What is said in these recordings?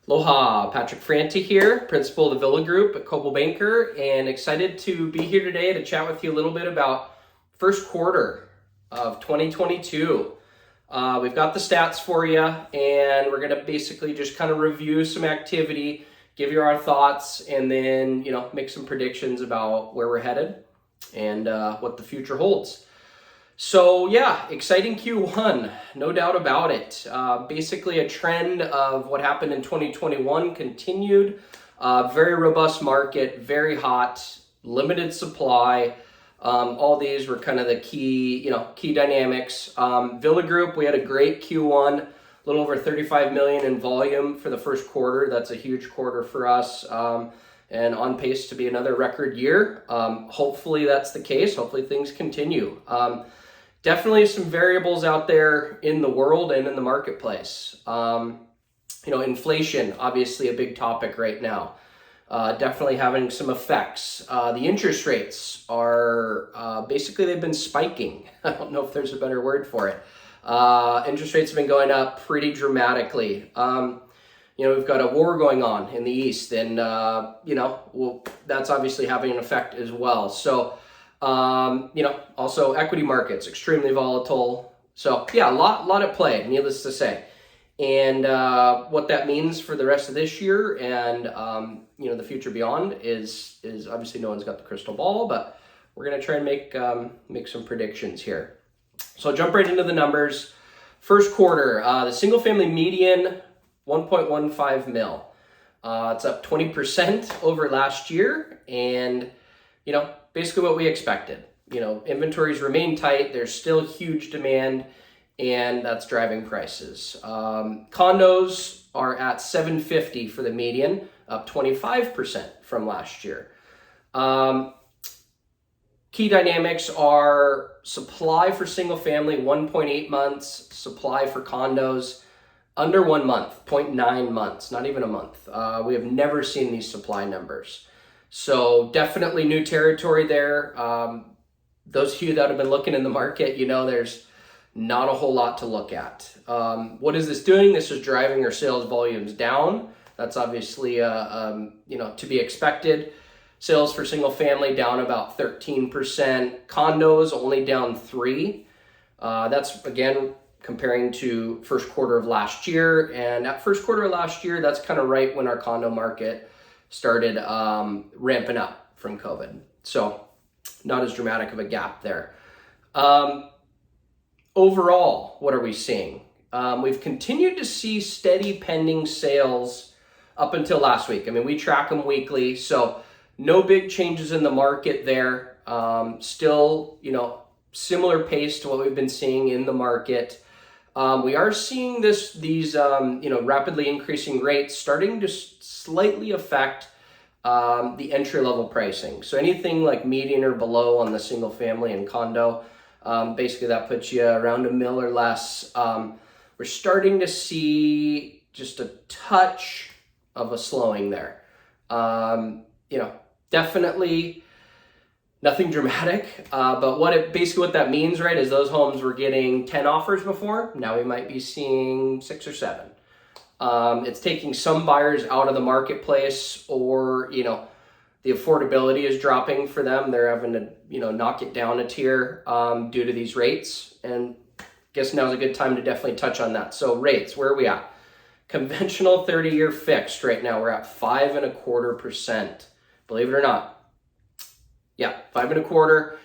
Aloha, Patrick Franta here, principal of the Villa Group at Coldwell Banker, and excited to be here today to chat with you a little bit about first quarter of 2022. We've got the stats for you, and we're going to basically just kind of review some activity, give you our thoughts, and then make some predictions about where we're headed and what the future holds. So yeah, exciting Q1, no doubt about it. Basically a trend of what happened in 2021 continued. Very robust market, very hot, limited supply. All these were kind of the key dynamics. Villa Group, we had a great Q1, a little over 35 million in volume for the first quarter. That's a huge quarter for us. And on pace to be another record year. Hopefully that's the case. Hopefully things continue. Definitely some variables out there in the world and in the marketplace. Inflation, obviously a big topic right now. Definitely having some effects. The interest rates are basically they've been spiking. I don't know if there's a better word for it. Interest rates have been going up pretty dramatically. We've got a war going on in the East, and that's obviously having an effect as well. So. Also equity markets, extremely volatile. So yeah, a lot at play, needless to say. And what that means for the rest of this year and, the future beyond is obviously no one's got the crystal ball, but we're going to try and make some predictions here. So I'll jump right into the numbers. First quarter, the single family median, 1.15 mil. It's up 20% over last year, and, basically what we expected. Inventories remain tight. There's still huge demand, and that's driving prices. Condos are at 750 for the median, up 25% from last year. Key dynamics are supply for single family, 1.8 months. Supply for condos, under 1 month, 0.9 months, not even a month. We have never seen these supply numbers. So definitely new territory there. Those of you that have been looking in the market, there's not a whole lot to look at. What is this doing? This is driving our sales volumes down. That's obviously, to be expected. Sales for single family down about 13%. Condos only down 3%. That's, again, comparing to first quarter of last year. And at first quarter of last year, that's kind of right when our condo market started ramping up from COVID. So not as dramatic of a gap there. Overall, what are we seeing? We've continued to see steady pending sales up until last week. I mean, we track them weekly, so no big changes in the market there. Still, similar pace to what we've been seeing in the market. We are seeing these rapidly increasing rates starting to slightly affect the entry-level pricing. So anything like median or below on the single family and condo, basically that puts you around $1 million or less. We're starting to see just a touch of a slowing there. Definitely nothing dramatic, but what that means, right, is those homes were getting 10 offers before. Now we might be seeing 6 or 7. It's taking some buyers out of the marketplace, or, the affordability is dropping for them. They're having to, knock it down a tier due to these rates. And I guess now's a good time to definitely touch on that. So rates, where are we at? Conventional 30-year fixed right now, we're at 5.25%. Believe it or not. Yeah, 5.25%.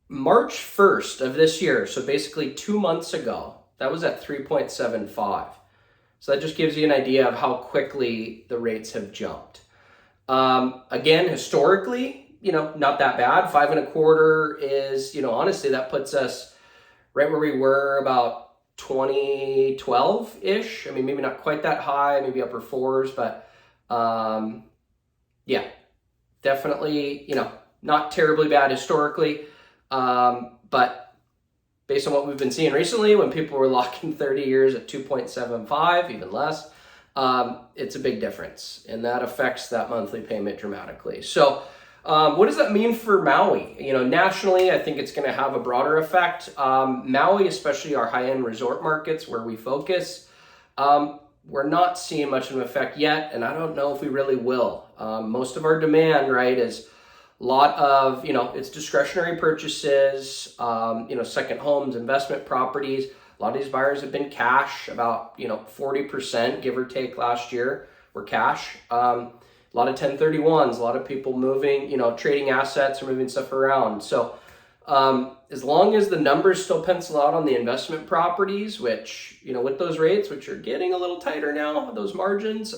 March 1st of this year, so basically 2 months ago, that was at 3.75. So that just gives you an idea of how quickly the rates have jumped. Again, historically, not that bad. 5.25 is, honestly, that puts us right where we were about 2012-ish. I mean, maybe not quite that high, maybe upper 4s, but yeah, definitely, not terribly bad historically. But based on what we've been seeing recently, when people were locking 30 years at 2.75, even less, it's a big difference, and that affects that monthly payment dramatically. So what does that mean for Maui? Nationally, I think it's going to have a broader effect. Maui, especially our high-end resort markets where we focus, we're not seeing much of an effect yet, and I don't know if we really will. Most of our demand, right, is a lot of, it's discretionary purchases, second homes, investment properties. A lot of these buyers have been cash, about, 40%, give or take, last year were cash. A lot of 1031s, a lot of people moving, trading assets or moving stuff around. So as long as the numbers still pencil out on the investment properties, which, with those rates, which are getting a little tighter now, those margins,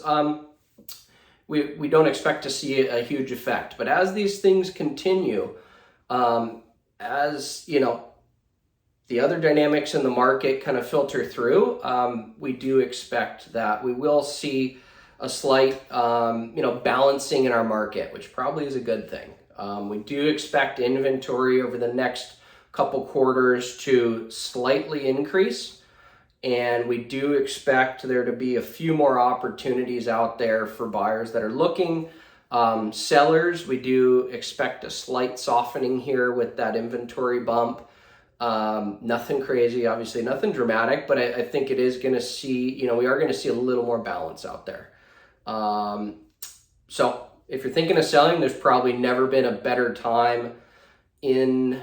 we don't expect to see a huge effect. But as these things continue, as, the other dynamics in the market kind of filter through, we do expect that we will see a slight, balancing in our market, which probably is a good thing. We do expect inventory over the next couple quarters to slightly increase, and we do expect there to be a few more opportunities out there for buyers that are looking. Sellers, we do expect a slight softening here with that inventory bump. Nothing crazy, obviously, nothing dramatic, but I think it is going to see, we are going to see a little more balance out there. So if you're thinking of selling, there's probably never been a better time in,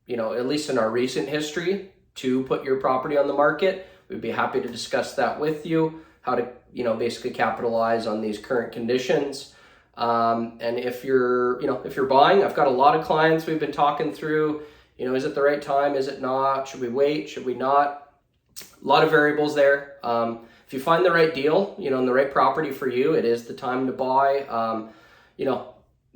at least in our recent history, to put your property on the market. We'd be happy to discuss that with you, how to, basically capitalize on these current conditions. And if you're buying, I've got a lot of clients we've been talking through, is it the right time? Is it not? Should we wait? Should we not? A lot of variables there. If you find the right deal, and the right property for you, it is the time to buy.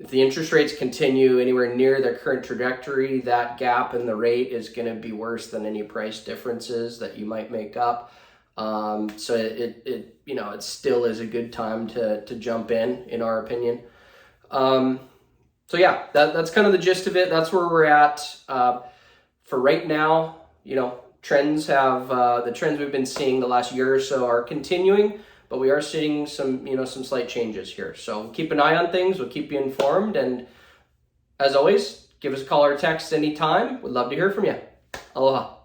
If the interest rates continue anywhere near their current trajectory, that gap in the rate is going to be worse than any price differences that you might make up. So it still is a good time to jump in our opinion. So yeah, that's kind of the gist of it. That's where we're at. For right now, trends the trends we've been seeing the last year or so are continuing, but we are seeing some slight changes here. So keep an eye on things. We'll keep you informed. And as always, give us a call or text anytime. We'd love to hear from you. Aloha.